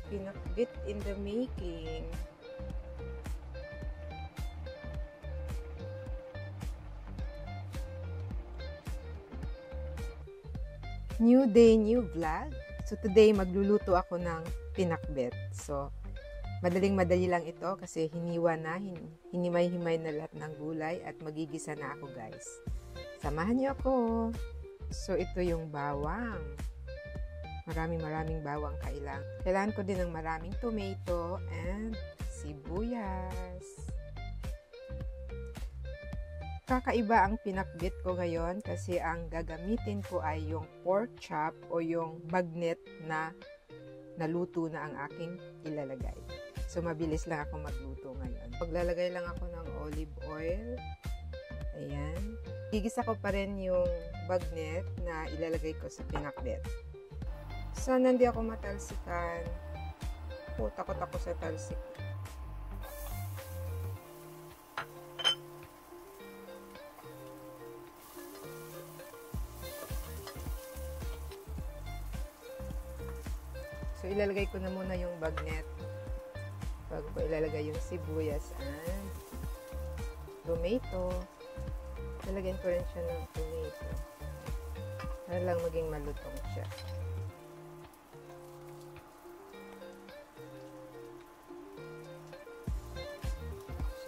pinakbit in the making. New day, new vlog. So today magluluto ako ng pinakbet. So madali lang ito kasi hiniwa na, hinimay-himay na lahat ng gulay at magigisa na ako guys. Samahan niyo ako. So ito yung bawang. Maraming bawang kailangan. Kailangan ko din ng maraming tomato and sibuyas. Kakaiba ang pinakbit ko ngayon kasi ang gagamitin ko ay yung pork chop o yung bagnet na naluto na ang aking ilalagay. So mabilis lang ako magluto ngayon. Paglalagay lang ako ng olive oil. Ayan. Gigisa ko pa rin yung bagnet na ilalagay ko sa pinakbet. Sana hindi ako matalsikan. Takot ako sa talsik. So, ilalagay ko na muna yung bagnet bago ko ilalagay yung sibuyas and tomato. Lalagyan ko rin siya ng tomato para lang maging malutong siya.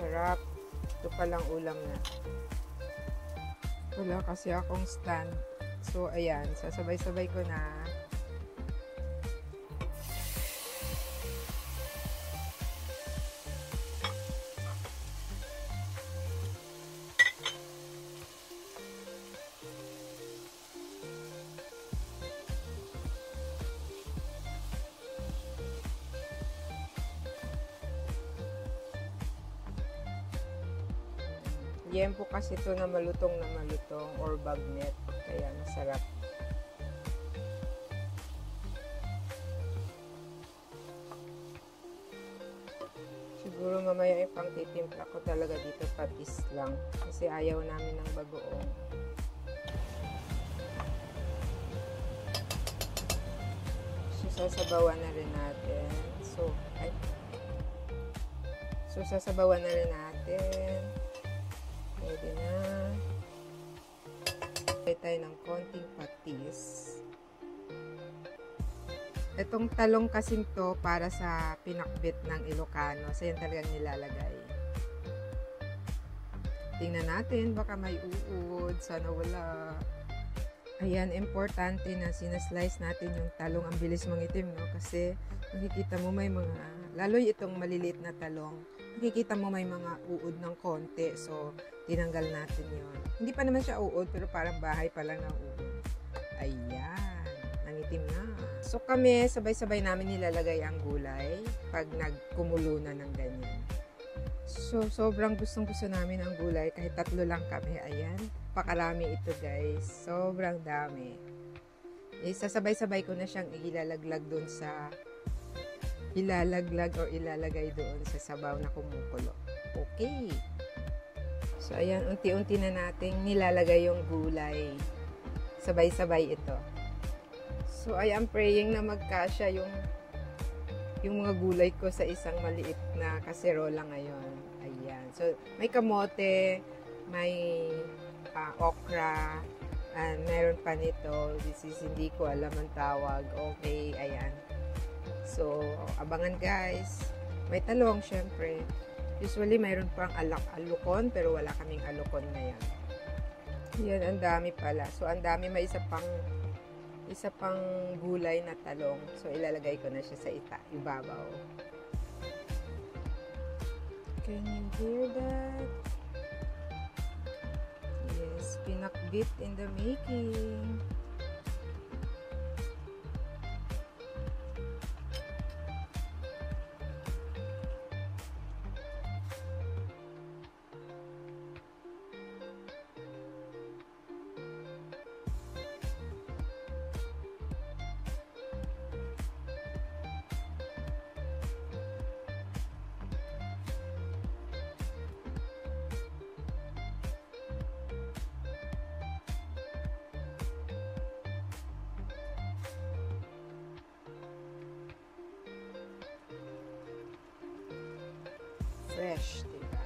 Sarap. Ito palang ulam na. Wala kasi akong stand. So, ayan. Sasabay-sabay ko na. Yempo kasi ito na malutong or bagnet. Kaya masarap. Siguro mamaya ipang titimpla ko talaga dito patis lang. Kasi ayaw namin ng bagoong. So, sasabawan na rin natin. So, sasabawan na rin natin. Pwede na. Pwede tayo ng konting patis. Itong talong kasing to para sa pinakbit ng Ilocano. So, yan talagang nilalagay. Tingnan natin. Baka may uod. Sana wala. Ayan, importante na sinaslice natin yung talong. Ang bilis mangitim, no? Kasi nakikita mo may mga, lalo itong maliliit na talong, nakikita mo may mga uod ng konti. So, tinanggal natin yon. Hindi pa naman siya uod, pero parang bahay pa lang ng uod. Ayan, nangitim na. So, kami, sabay-sabay namin nilalagay ang gulay pag nagkumulo na ng ganyan. So, sobrang gustong-gusto namin ang gulay. Kahit 3 lang kami, ayan. Pakarami ito guys. Sobrang dami. Sasabay-sabay ko na siyang ilalaglag doon sa ilalagay doon sa sabaw na kumukulo. Okay. So, ayan, unti-unti na nating nilalagay yung gulay. Sabay-sabay ito. So, I am praying na magkasya yung mga gulay ko sa isang maliit na kaserola ngayon. Ayan. So, may kamote, may okra, and meron pa nito. This is hindi ko alam ang tawag. Okay, ayan. So, abangan guys. May talong, syempre. Usually, mayroon pang alukon, pero wala kaming alukon ngayon. Yan, ang dami pala. So, ang dami. May isa pang gulay na talong. So, ilalagay ko na siya sa ibabaw. Can you hear that? Yes, pinakbit in the making. fresh, diba?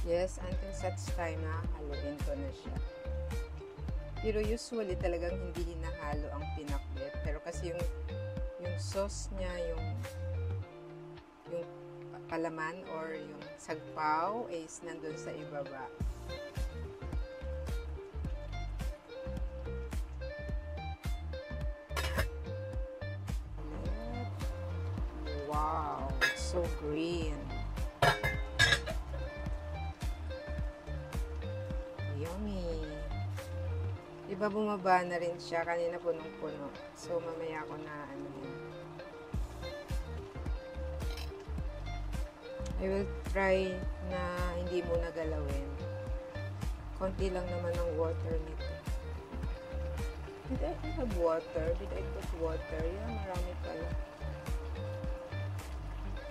Yes, until such time na haluin ko na siya. Pero usually talagang hindi hinahalo ang pinakbet. Pero kasi yung sauce niya, yung palaman or yung sagpaw is nandun sa ibaba. Wow, it's so green. Yummy. Diba bumaba na rin siya? Kanina punong-puno. So, mamaya ko na ano yun. I will try na hindi muna galawin. Konti lang naman ang water nito. Did I have water? Did I put water? Yeah, marami pala.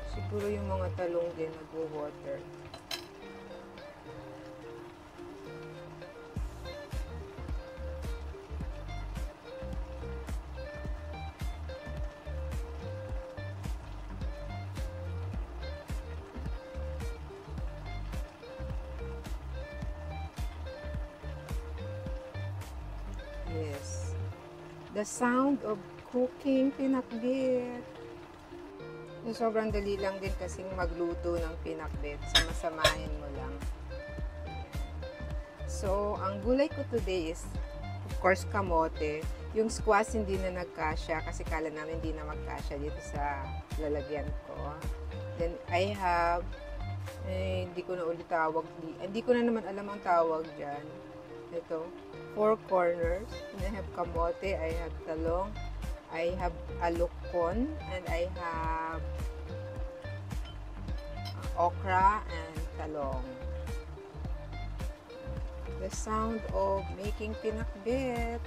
Siguro yung mga talong din nag-water. Yes. The sound of cooking pinakbet. Sobrang dali lang din kasing magluto ng pinakbet. Samasamahin mo lang. So, ang gulay ko today is, of course, kamote. Yung squash hindi na nagkasya kasi kala namin hindi na magkasya dito sa lalagyan ko. Then, I have, hindi ko na ulit tawag. Hindi ko na naman alam ang tawag dyan. Ito, 4 corners. And I have kamote, I have talong, I have alukon, and I have okra and talong. The sound of making pinakbet.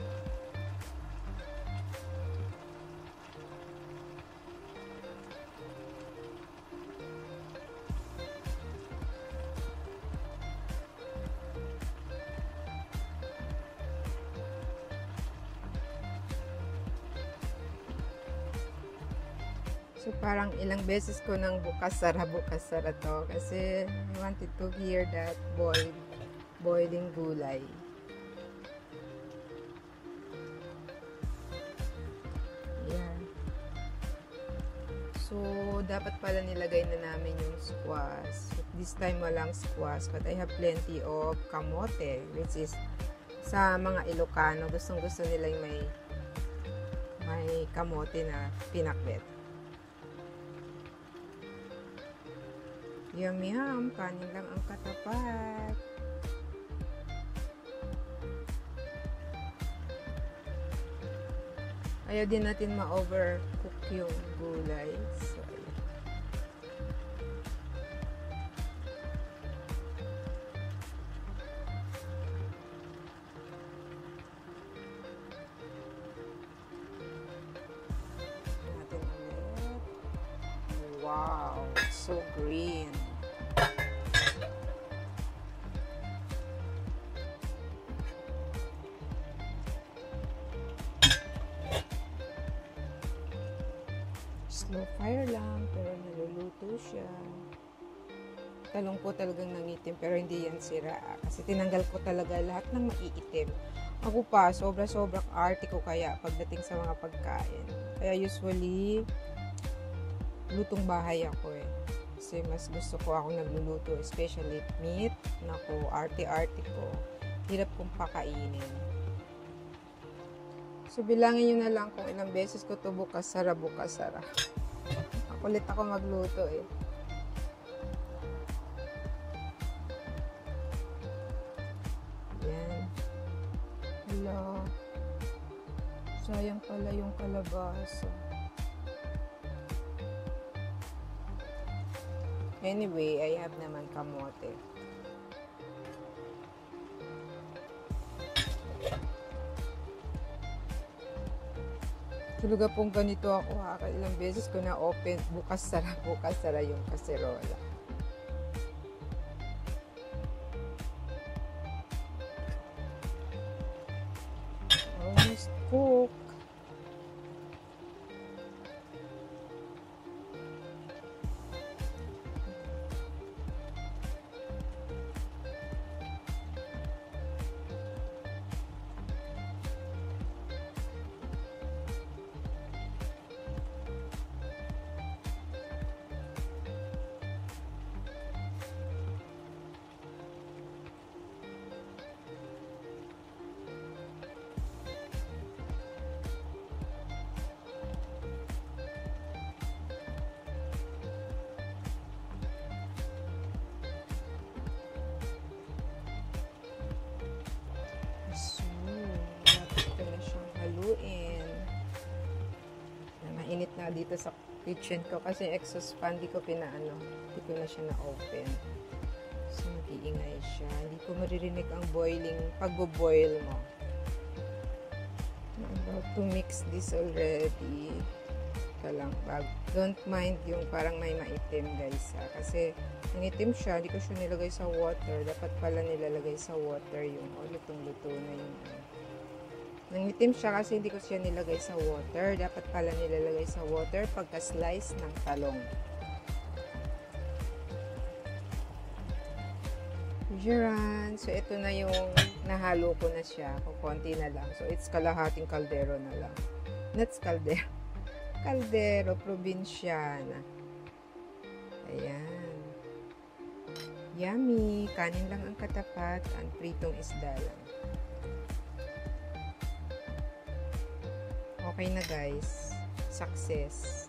So, parang ilang beses ko nang bukas sara to. Kasi, I wanted to hear that boiling gulay. Yeah. So, dapat pala nilagay na namin yung squash. This time walang squash, but I have plenty of kamote, which is sa mga Ilocano, gustong-gusto nila yung may kamote na pinakbet. Yum yum, kanin lang ang katapat. Ayaw din natin ma-overcook yung gulay. So, natin ulit. Wow, so green. Slow fire lang, pero naluluto siya. Talong ko talagang nangitim, pero hindi yan sira. Kasi tinanggal ko talaga lahat ng maiitim. Ako pa, sobra-sobrang arte ko kaya pagdating sa mga pagkain. Kaya usually, lutong bahay ako eh. Kasi mas gusto ko ako nagluluto, especially meat. Naku, arte-arte ko. Hirap kong pakainin. So, bilangin nyo na lang kung ilang beses ko ito bukas-sara. Kulit ako magluto eh. Yan. Hello. Sayang pala yung kalabasa. Anyway, I have naman kamote. Talaga pong ganito ako ha. Ilang beses ko na open, bukas sara yung kaserola. Almost cook. Mainit na dito sa kitchen ko kasi exhaust fan di ko pinaano, hindi ko na siya na-open. So mag-iingay siya. Hindi ko maririnig ang boiling, pagbo-boil mo. I'm about to mix this already. Ito lang, don't mind yung parang may maitim guys ha. Kasi nangitim siya, hindi ko siya nilagay sa water. Dapat pala nilalagay sa water yung lutong-luto na yung nangitim siya kasi hindi ko siya nilagay sa water. Dapat pala nilalagay sa water pagka-slice ng talong. Jiran. So, ito na yung nahalo ko na siya. Kukunti na lang. So, it's kalahating kaldero na lang. That's kaldero. Kaldero, probinsyana. Ayan. Yummy. Kanin lang ang katapat. Ang pritong isda lang. Okay na guys, success.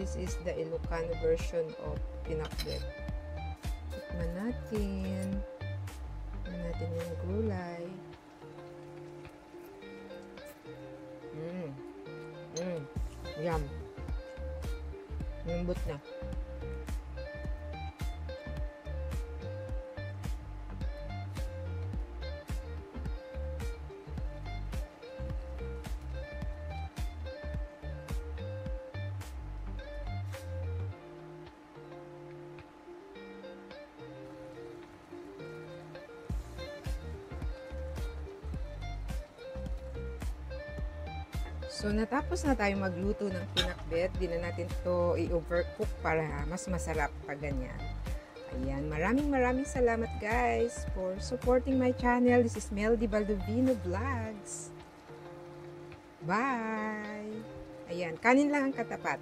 This is the Ilocano version of pinakbet. Tikman natin. Tikman natin yung gulay. Yum. Lambot na. So, natapos na tayo magluto ng pinakbet. Di na natin to i-overcook para mas masarap pa ganyan. Ayan, maraming salamat guys for supporting my channel. This is Meldy Baldovino Vlogs. Bye! Ayan, kanin lang ang katapat.